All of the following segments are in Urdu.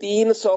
300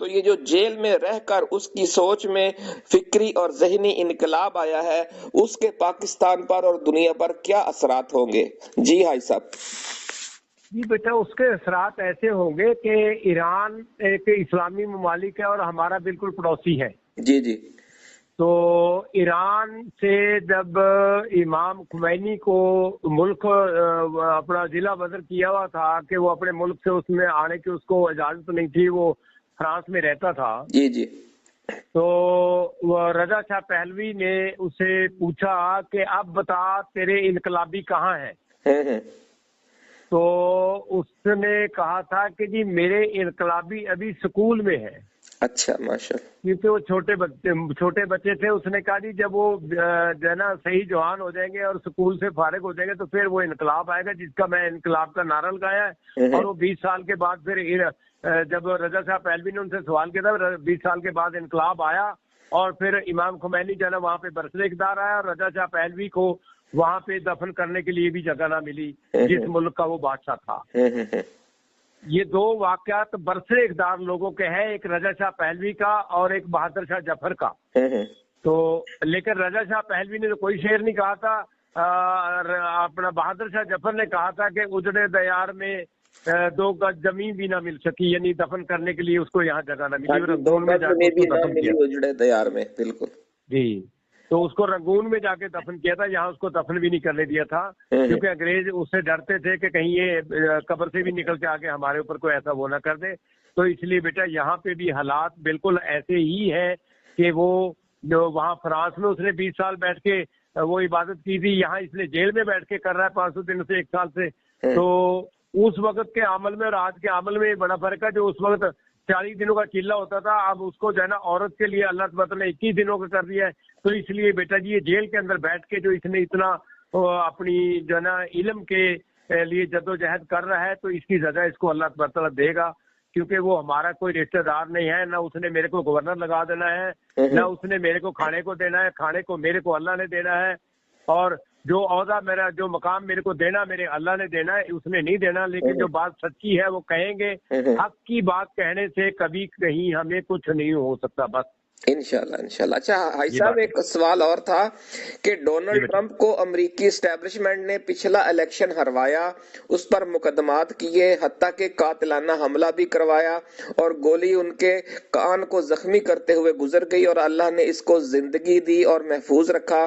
تو یہ جو جیل میں رہ کر اس کی سوچ میں فکری اور ذہنی انقلاب آیا ہے، اس کے پاکستان پر اور دنیا پر کیا اثرات ہوں گے؟ جی حاج صاحب۔ جی بیٹا، اس کے اثرات ایسے ہوں گے کہ ایران ایک اسلامی ممالک ہے اور ہمارا بالکل پڑوسی ہے۔ جی جی۔ تو ایران سے جب امام خمینی کو ملک اپنا ضلع بدر کیا ہوا تھا کہ وہ اپنے ملک سے اس میں آنے کی اس کو اجازت نہیں تھی، وہ فرانس میں رہتا تھا، جی جی۔ تو رضا شاہ پہلوی نے اسے پوچھا کہ اب بتا تیرے انقلابی کہاں ہیں؟ تو اس نے کہا تھا کہ جی میرے انقلابی ابھی سکول میں ہے۔ اچھا، ماشاء اللہ۔ کیونکہ وہ چھوٹے بچے تھے، اس نے کہا جی جب وہ جو ہے نا صحیح جوان ہو جائیں گے اور سکول سے فارغ ہو جائیں گے تو پھر وہ انقلاب آئے گا جس کا میں انقلاب کا نعرہ لگایا ہے۔ اور وہ 20 سال کے بعد پھر جب رضا شاہ پہلوی نے ان سے سوال کیا تھا، 20 سال کے بعد انقلاب آیا اور پھر امام خمینی جو ہے نا وہاں پہ برسر اقتدار آیا اور رضا شاہ پہلوی کو وہاں پہ دفن کرنے کے لیے بھی جگہ نہ ملی جس ملک کا وہ بادشاہ تھا۔ یہ دو واقعات برسر اقتدار لوگوں کے ہیں، ایک رضا شاہ پہلوی کا اور ایک بہادر شاہ ظفر کا۔ تو لیکن رضا شاہ پہلوی نے تو کوئی شعر نہیں کہا تھا، اپنا بہادر شاہ ظفر نے کہا تھا کہ اجڑے دیار میں 2 گز زمین بھی نہ مل سکی، یعنی دفن کرنے کے لیے اس کو یہاں جگہ نہ ملی، رنگون میں جا کے اس کو دفن کیا۔ اجڑے دیار میں، بالکل جی، تو اس کو رنگون میں جا کے دفن کیا تھا، یہاں اس کو دفن بھی نہیں کرنے دیا تھا کیونکہ انگریز اس سے ڈرتے تھے کہ کہیں یہ قبر سے بھی نکل کے آگے ہمارے اوپر کوئی ایسا وہ نہ کر دے۔ تو اس لیے بیٹا یہاں پہ بھی حالات بالکل ایسے ہی ہیں کہ وہ جو وہاں فرانس میں اس نے 20 سال بیٹھ کے وہ عبادت کی تھی، یہاں اس نے جیل میں بیٹھ کے کر رہا ہے 500 دن سے 1 سال سے۔ تو اس وقت کے عمل میں اور آج کے عمل میں بڑا فرق ہے۔ جو اس وقت 40 دنوں کا چلہ ہوتا تھا، اب اس کو جو ہے نا عورت کے لیے اللہ تعالیٰ نے 21 دنوں کا کر دیا ہے۔ تو اس لیے بیٹا جی یہ جیل کے اندر بیٹھ کے جو اس نے اتنا اپنی جو ہے نا علم کے لیے جدوجہد کر رہا ہے، تو اس کی سزا اس کو اللہ تعالیٰ دے گا، کیونکہ وہ ہمارا کوئی رشتہ دار نہیں ہے، نہ اس نے میرے کو گورنر لگا دینا ہے، نہ اس نے میرے کو کھانے کو دینا ہے، کھانے کو میرے کو اللہ نے دینا ہے، اور جو عہدہ میرا جو مقام میرے کو دینا میرے اللہ نے دینا ہے، اس نے نہیں دینا۔ لیکن جو بات سچی ہے وہ کہیں گے، حق کی بات کہنے سے کبھی کہیں ہمیں کچھ نہیں ہو سکتا، بس انشاءاللہ انشاءاللہ۔ اچھا حاج صاحب، ایک سوال اور تھا کہ ڈونلڈ ٹرمپ کو امریکی اسٹیبلشمنٹ نے پچھلا الیکشن ہروایا، اس پر مقدمات کیے، حتیٰ کہ قاتلانہ حملہ بھی کروایا اور گولی ان کے کان کو زخمی کرتے ہوئے گزر گئی اور اللہ نے اس کو زندگی دی اور محفوظ رکھا۔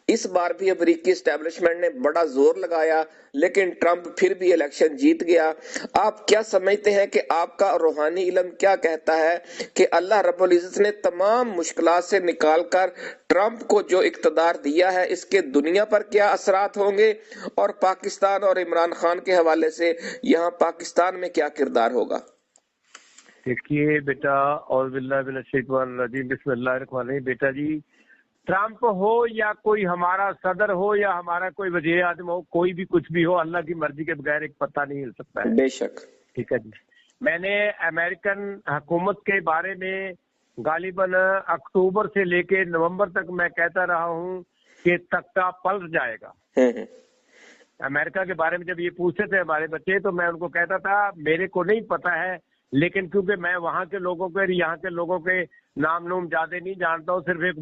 اس بار بھی امریکی اسٹیبلشمنٹ نے بڑا زور لگایا لیکن ٹرمپ پھر بھی الیکشن جیت گیا۔ آپ کیا سمجھتے ہیں کہ آپ کا روحانی علم کیا کہتا ہے کہ اللہ رب العزت نے تمام مشکلات سے نکال کر ٹرمپ کو جو اقتدار دیا ہے اس کے دنیا پر کیا اثرات ہوں گے، اور پاکستان اور عمران خان کے حوالے سے یہاں پاکستان میں کیا کردار ہوگا؟ دیکھیے بیٹا، اعوذ باللہ من الشیطان الرجیم، بسم اللہ الرحمن الرحیم۔ بیٹا جی ٹرمپ ہو یا کوئی ہمارا صدر ہو یا ہمارا کوئی وزیر اعظم ہو، کوئی بھی کچھ بھی ہو، اللہ کی مرضی کے بغیر ایک پتہ نہیں ہل سکتا ہے۔ بے شک۔ ٹھیک ہے جی، میں نے امریکن حکومت کے بارے میں غالباً اکتوبر سے لے کے نومبر تک میں کہتا رہا ہوں کہ تختہ پلٹ جائے گا۔ امریکہ کے بارے میں جب یہ پوچھتے تھے ہمارے بچے تو میں ان کو کہتا تھا میرے کو نہیں پتا ہے، لیکن کیونکہ میں وہاں کے لوگوں کے یہاں کے لوگوں کے نام نوم زیادہ نہیں جانتا ہوں، صرف ایک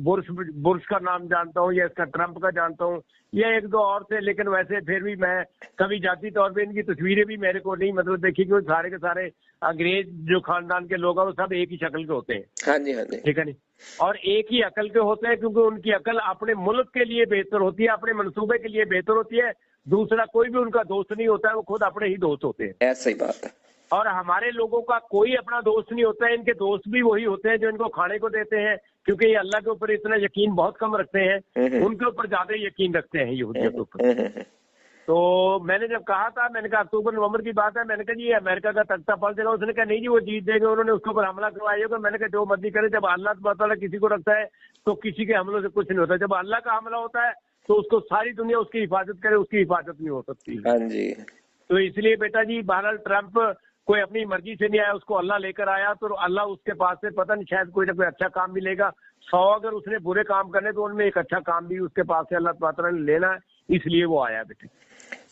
برش کا نام جانتا ہوں یا اس کا ٹرمپ کا جانتا ہوں یا 1-2 اور تھے، لیکن ویسے پھر بھی میں کبھی ذاتی طور پہ ان کی تصویریں بھی میرے کو نہیں مطلب دیکھی کہ سارے کے سارے انگریز جو خاندان کے لوگ ہیں وہ سب ایک ہی شکل کے ہوتے ہیں۔ ہاں جی ہاں جی، ٹھیک ہے نہیں، اور ایک ہی عقل کے ہوتے ہیں کیونکہ ان کی عقل اپنے ملک کے لیے بہتر ہوتی ہے، اپنے منصوبے کے لیے بہتر ہوتی ہے، دوسرا کوئی بھی ان کا دوست نہیں ہوتا ہے، وہ خود اپنے ہی دوست ہوتے ہیں۔ ایسا ہی بات ہے۔ اور ہمارے لوگوں کا کوئی اپنا دوست نہیں ہوتا ہے، ان کے دوست بھی وہی ہوتے ہیں جو ان کو کھانے کو دیتے ہیں، کیونکہ یہ اللہ کے اوپر اتنا یقین بہت کم رکھتے ہیں، ان کے اوپر زیادہ یقین رکھتے ہیں یہودیوں کے اوپر۔ تو میں نے جب کہا تھا، میں نے کہا اکتوبر نومبر کی بات ہے، میں نے کہا جی یہ امریکہ کا تختہ پلٹ جائے گا، اس نے کہا نہیں جی وہ جیت دیں گے، انہوں نے اس کے اوپر حملہ کروایا ہوگا۔ میں نے کہا جو مرضی کرے، جب اللہ تعالیٰ کسی کو رکھتا ہے تو کسی کے حملوں سے کچھ نہیں ہوتا، جب اللہ کا حملہ ہوتا ہے تو اس کو ساری دنیا اس کی حفاظت کرے، اس کی حفاظت نہیں ہو سکتی۔ ہاں جی، تو اس لیے بیٹا جی بہرحال ٹرمپ کوئی اپنی مرضی سے نہیں آیا، اس کو اللہ لے کر آیا، تو اللہ اس کے پاس سے پتہ نہیں شاید کوئی نہ کوئی اچھا کام بھی لے گا۔ 100 اگر اس نے برے کام کرنے تو ان میں ایک اچھا کام بھی اس کے پاس سے اللہ تعالیٰ نے لینا ہے، اس لیے وہ آیا بیٹے۔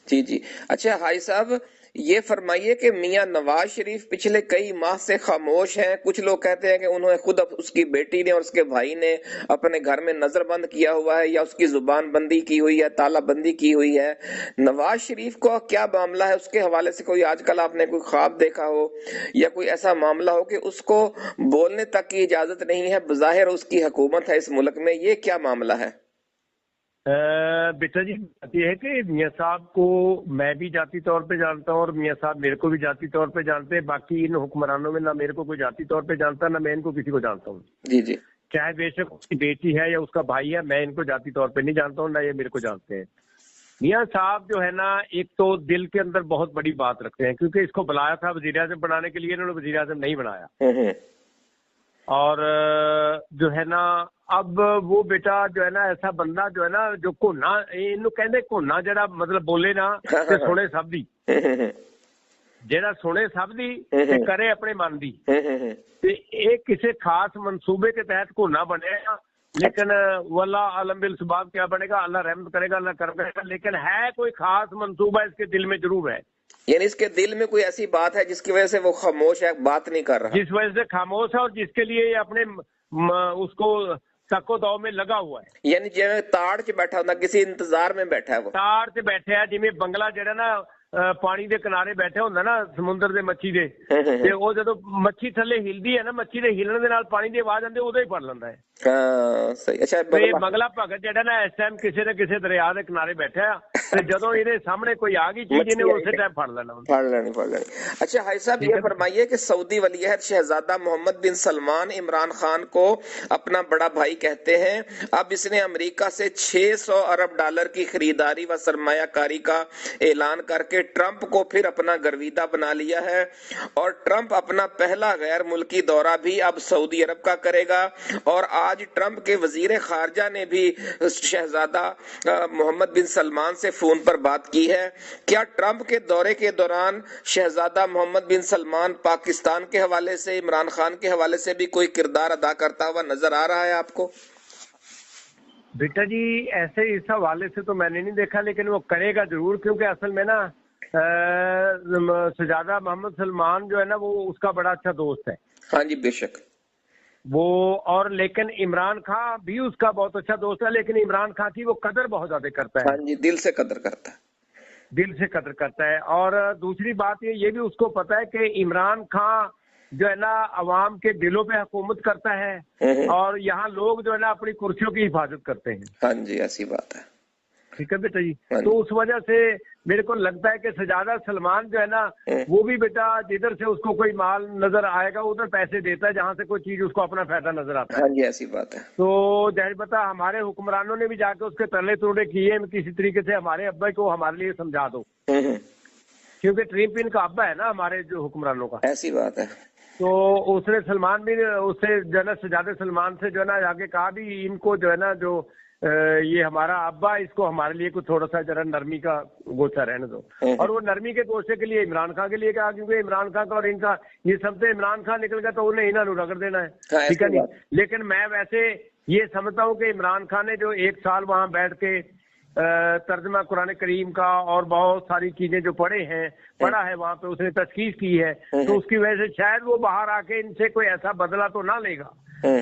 جی جی. اچھا حاج صاحب یہ فرمائیے کہ میاں نواز شریف پچھلے کئی ماہ سے خاموش ہیں. کچھ لوگ کہتے ہیں کہ انہوں نے خود اس کی بیٹی نے اور اس کے بھائی نے اپنے گھر میں نظر بند کیا ہوا ہے یا اس کی زبان بندی کی ہوئی ہے, تالا بندی کی ہوئی ہے. نواز شریف کو کیا معاملہ ہے؟ اس کے حوالے سے کوئی آج کل آپ نے کوئی خواب دیکھا ہو یا کوئی ایسا معاملہ ہو کہ اس کو بولنے تک کی اجازت نہیں ہے, بظاہر اس کی حکومت ہے اس ملک میں, یہ کیا معاملہ ہے؟ بیٹا جی بات یہ ہے کہ میاں صاحب کو میں بھی ذاتی طور پہ جانتا ہوں اور میاں صاحب میرے کو بھی ذاتی طور پہ جانتے ہیں. باقی ان حکمرانوں میں نہ میرے کو کوئی ذاتی طور پہ جانتا نہ میں ان کو کسی کو جانتا ہوں. جی جی. چاہے بے شک اس کی بیٹی ہے یا اس کا بھائی ہے, میں ان کو ذاتی طور پہ نہیں جانتا ہوں نہ یہ میرے کو جانتے ہیں. میاں صاحب جو ہے نا ایک تو دل کے اندر بہت بڑی بات رکھتے ہیں, کیونکہ اس کو بلایا تھا وزیر اعظم بنانے کے لیے, انہوں نے وزیر اعظم نہیں بنایا. اور جو ہے نا اب وہ بیٹا جو ہے نا ایسا بندہ جو ہے نا جو کونا کہندے کونا جڑا مطلب بولے نا تے سنے سب دی, جڑا سنے سب دی تے کرے اپنے من دی. تے ایک کسی خاص منصوبے کے تحت کونا بنے گا, لیکن واللہ عالم بالاسباب کیا بنے گا, اللہ رحمت کرے گا, اللہ کرم کرے گا, لیکن ہے کوئی خاص منصوبہ اس کے دل میں ضرور ہے. یعنی اس کے دل میں کوئی ایسی بات ہے جس کی وجہ سے وہ خاموش ہے, بات نہیں کر رہا, جس وجہ سے خاموش ہے اور جس کے لیے اپنے اس کو تکو دو میں لگا ہوا ہے. یعنی جی تاڑ چ بیٹھا ہوتا, کسی انتظار میں بیٹھا ہے, وہ تاڑ چ بیٹھے ہے جی بنگلہ جڑا نا پانی دے کنارے بیٹھے ہوندا نا سمندر دے مچھی دے, تے او جدوں مچھی تھلے ہلدی ہے نا, مچھی دے ہلن دے نال پانی دی آواز آندی اودوں ہی پڑ لیندا ہے. ہاں صحیح. اچھا بنگلہ بھگت جڑا نا اس ٹائم کسی نہ کسی دریا دے کنارے بیٹھا ہے, تے جدوں ایدے سامنے کوئی آ گئی چیز نے اسی ٹائم پھڑ لینا. اچھا حاج صاحب یہ فرمائیے کہ سعودی ولی عہد شہزادہ محمد بن سلمان عمران خان کو اپنا بڑا بھائی کہتے ہیں. اب اس نے امریکہ سے $600 ارب کی خریداری و سرمایہ کاری کا اعلان کر کے ٹرمپ کو پھر اپنا گرویدہ بنا لیا ہے, اور ٹرمپ اپنا پہلا غیر ملکی دورہ بھی اب سعودی عرب کا کرے گا. اور آج ٹرمپ کے وزیر خارجہ نے بھی شہزادہ محمد بن سلمان سے فون پر بات کی ہے. کیا ٹرمپ کے دورے کے دوران شہزادہ محمد بن سلمان پاکستان کے حوالے سے, عمران خان کے حوالے سے بھی کوئی کردار ادا کرتا ہوا نظر آ رہا ہے آپ کو؟ بیٹا جی ایسے اس حوالے سے تو میں نے نہیں دیکھا, لیکن وہ کرے گا ضرور, کیونکہ اصل میں نا شہزادہ محمد سلمان جو ہے نا وہ اس کا بڑا اچھا دوست ہے. ہاں جی بے شک وہ, اور لیکن عمران خان بھی اس کا بہت اچھا دوست ہے, لیکن عمران خان کی وہ قدر بہت زیادہ کرتا ہے. ہاں جی, دل سے قدر کرتا ہے, دل سے قدر کرتا ہے. اور دوسری بات یہ بھی اس کو پتا ہے کہ عمران خان جو ہے نا عوام کے دلوں پہ حکومت کرتا ہے, اور یہاں لوگ جو ہے نا اپنی کرسیوں کی حفاظت کرتے ہیں. ہاں جی ایسی بات ہے. ٹھیک ہے بیٹا جی. تو اس وجہ سے میرے کو لگتا ہے کہ شہزادہ سلمان جو ہے نا وہ بھی بیٹا جدھر سے اس کو کوئی مال نظر آئے گا ادھر پیسے دیتا ہے, جہاں سے کوئی چیز اس کو اپنا فائدہ نظر آتا ہے. ہاں جی ایسی بات ہے. تو ظاہر بتا ہمارے حکمرانوں نے بھی جا کے اس کے تلے توڑے کیے, کسی طریقے سے ہمارے ابا کو ہمارے لیے سمجھا دو, کیونکہ ٹرمپ ان کا ابا ہے نا ہمارے جو حکمرانوں کا. ایسی بات ہے. تو اس نے سلمان بھی اس سے جو ہے نا شہزادہ سلمان سے جو ہے نا آگے کہا بھی ان کو جو ہے نا جو یہ ہمارا ابا, اس کو ہمارے لیے کچھ تھوڑا سا ذرا نرمی کا گوشہ رہنے دو. اور وہ نرمی کے گوشے کے لیے عمران خان کے لیے کہا, کیونکہ عمران خان کا اور ان کا یہ سب سے عمران خان نکل گیا تو انہیں انہوں رگڑ دینا ہے. ٹھیک ہے نہیں, لیکن میں ویسے یہ سمجھتا ہوں کہ عمران خان نے جو 1 سال وہاں بیٹھ کے ترجمہ قرآن کریم کا اور بہت ساری چیزیں جو پڑھا ہے وہاں پہ اس نے تشخیص کی ہے, تو اس کی وجہ سے شاید وہ باہر آ کے ان سے کوئی ایسا بدلہ تو نہ لے گا,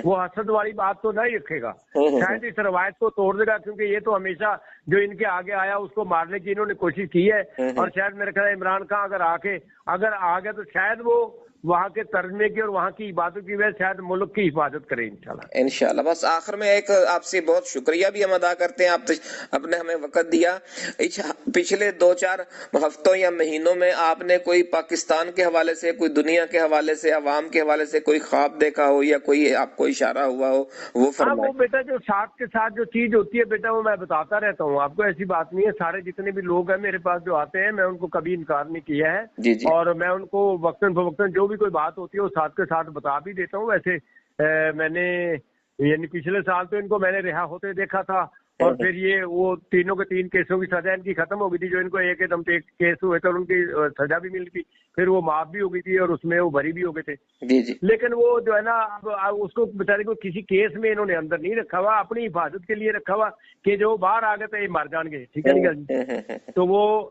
وہ حسد والی بات تو نہیں رکھے گا, شاید اس روایت کو توڑ دے گا, کیونکہ یہ تو ہمیشہ جو ان کے آگے آیا اس کو مارنے کی انہوں نے کوشش کی ہے. اور شاید میرے خیال عمران خان اگر آ گیا تو شاید وہ وہاں کے ترجمے کی اور وہاں کی عبادت کی وجہ سے شاید ملک کی حفاظت کرے انشاءاللہ. بس آخر میں ایک آپ سے بہت شکریہ بھی ہم ادا کرتے ہیں, آپ نے ہمیں وقت دیا. پچھلے 2-4 ہفتوں یا مہینوں میں آپ نے کوئی پاکستان کے حوالے سے, کوئی دنیا کے حوالے سے, عوام کے حوالے سے کوئی خواب دیکھا ہو یا کوئی آپ کو اشارہ ہوا ہو وہ فرمائیں. وہ بیٹا جو ساتھ کے ساتھ جو چیز ہوتی ہے بیٹا وہ میں بتاتا رہتا ہوں آپ کو, ایسی بات نہیں ہے. سارے جتنے بھی لوگ ہیں میرے پاس جو آتے ہیں میں ان کو کبھی انکار نہیں کیا ہے. جی جی. اور میں ان کو وقتاً فوقتاً جو بھی کوئی بات ہوتی ہے وہ ساتھ کے ساتھ بتا بھی دیتا ہوں. ویسے میں نے یعنی پچھلے سال تو ان کو میں نے رہا ہوتے دیکھا تھا, اور پھر یہ وہ تینوں کے 3 کیسوں کی سزا ان کی ختم ہو گئی تھی, جو ان کو ایک دم کیس ہوئے تھے اور ان کی سزا بھی مل گئی, پھر وہ معاف بھی ہو گئی تھی اور اس میں وہ بری بھی ہو گئے تھے. جی جی. لیکن وہ جو ہے نا اب اس کو بیچارے کو کسی کیس میں انہوں نے اندر نہیں رکھا ہوا, اپنی حفاظت کے لیے رکھا ہوا کہ جو باہر آ گئے تو یہ مر جان گے. ٹھیک ہے نہیں, تو وہ